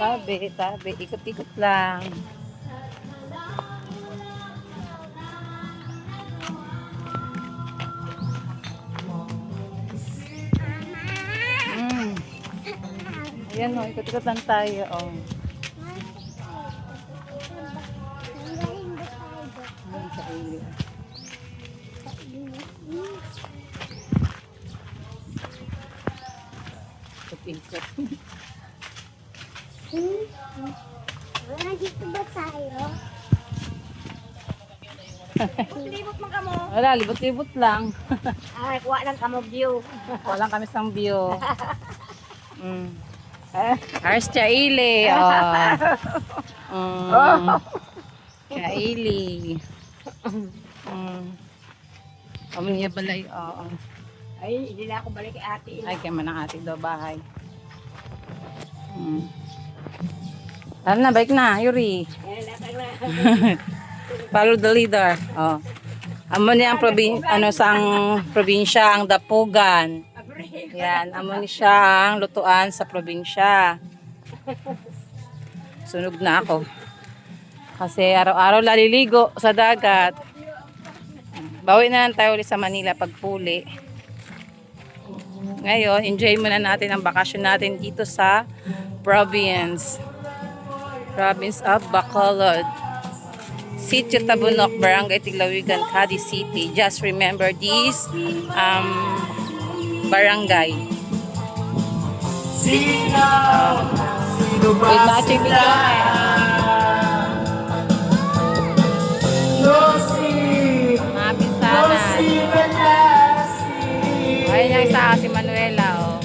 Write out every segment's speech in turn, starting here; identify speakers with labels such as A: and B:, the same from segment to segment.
A: Tabi. Ikot-ikot lang. Ayan o, ikot-ikot lang tayo. Oh. Sa ili. Ikot-ikot.
B: Dito ba tayo? Libot mo ka mo.
A: Wala, libot-libot lang.
B: Ay, kuha lang ka mo view.
A: Walang kami sang view. Ars Chaili. Chaili. Amin niya balay.
B: Ay, hindi na ako balik kay ate.
A: Ay, kaya man ang ating daw bahay. Tara na, bike na, Yuri. Follow the leader. Amo niya ang probinsya, ang Dapugan. Yan, amo ni siya ang lutuan sa probinsya. Sunog na ako. Kasi araw-araw laliligo sa dagat. Bawi na lang tayo ulit sa Manila pagpuli. Ngayon, enjoy muna natin ang bakasyon natin dito sa province of Bacolod. Sitio Tabunok, Barangay Tiglawigan, Cadiz City. Just remember this barangay. With matching video Mapisanan. Ayun yung isa si Manuela.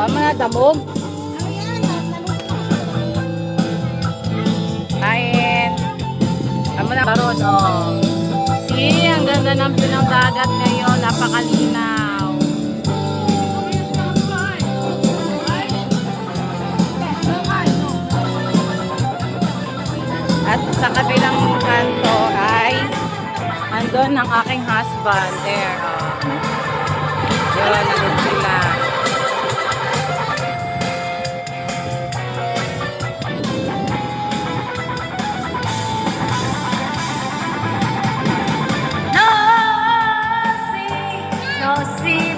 A: Ang mga damog. Kain. Amo na karon. See, ang ganda ng view ng dagat ngayon, napakalinaw. At sa kabilang kanto ay andun ang aking husband. There. Yun, nandun sila.
B: No, see,